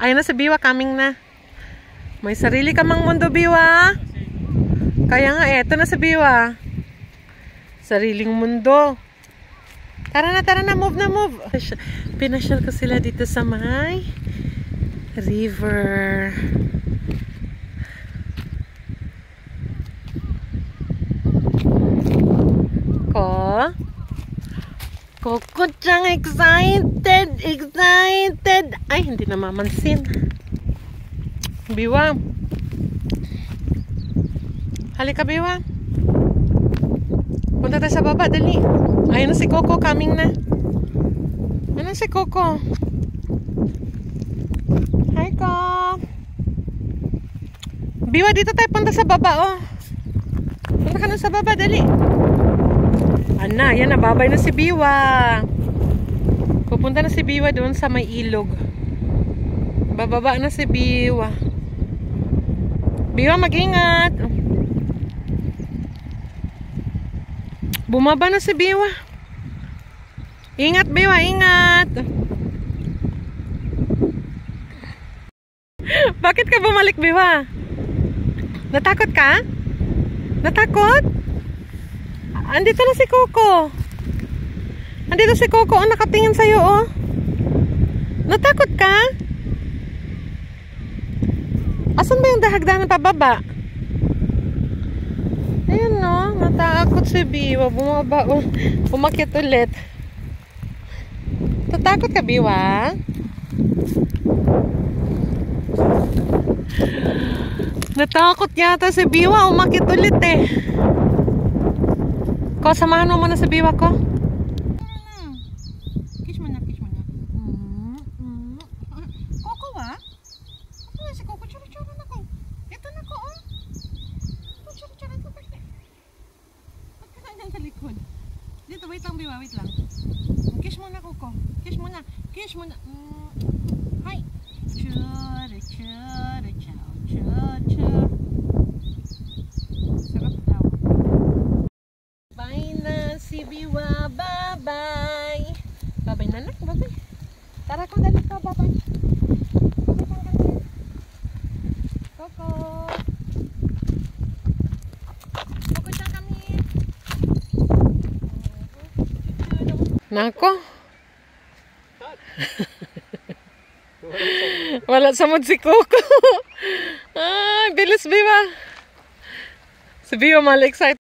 Ayun na si Biwa, coming na. May sarili ka mang mundo, Biwa. Kaya nga, eto na si Biwa. Sariling mundo. Tara na, move na, move. Pinasyal ko sila dito sa may river. Coco-chan, excited. Ay, hindi na mamansin. Biwa. Halika, Biwa. Punta tayo sa baba, dali. Ayun na si Coco, coming na. Ano si Coco? Hi, Coco. Biwa, dito tayo punta sa baba, oh. Punta ka na sa baba, dali. Ana, yan, nababay na si Biwa. Pupunta na si Biwa doon sa may ilog. Bababa na si Biwa. Biwa, mag-ingat. Bumaba na si Biwa. Ingat, Biwa, ingat. Bakit ka bumalik, Biwa? Natakot ka? Natakot? Andito na si Coco. Andito si Coco. Oh, nakatingin sa'yo, oh. Natakot ka? Asan ba yung dahagdanan pababa? Ayan, no. Natakot si Biwa. Bumaba. Umakyat ulit. Natakot ka, Biwa? Natakot yata si Biwa. Umakyat ulit, eh. Ko, samahan mo muna sa Biwa ko. Kiss mo na. Coco, ha? Ako nga si Coco. Chara na ko. Ito na ko, oh. Chara ko. Ba't ka na dyan sa likod? Dito, wait lang, Biwa. Wait lang. Kiss mo na, Coco. Kiss mo na. Hi. Chara. Sarap daw. Bye na si Biwa. Bye-bye. Bye-bye na. Bye-bye. Tara ko, dali ko. Bye-bye. Coco. Coco siya kami. Nako. Wala sa mood si Coco. Ay, bilis Biwa. Si Biwa mal-excited.